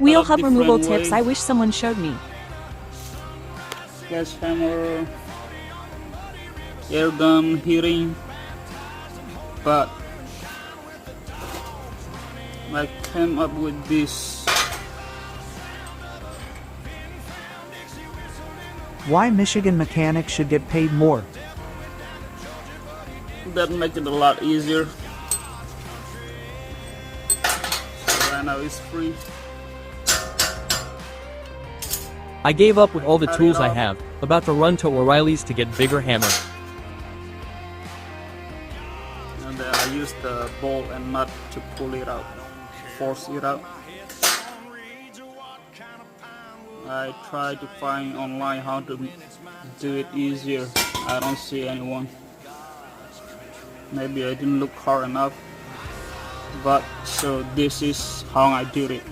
Wheel of hub removal different tips way. I wish someone showed me. Sledgehammer, air gun hitting, but I came up with this. Why Michigan mechanics should get paid more? That make it a lot easier. So right now it's free. I gave up with all the Cut it tools I off. have, about to run to O'Reilly's to get bigger hammer. And then I use the bolt and nut to pull it out, force it out. I try to find online how to do it easier. I don't see anyone. Maybe I didn't look hard enough. But so this is how I did it.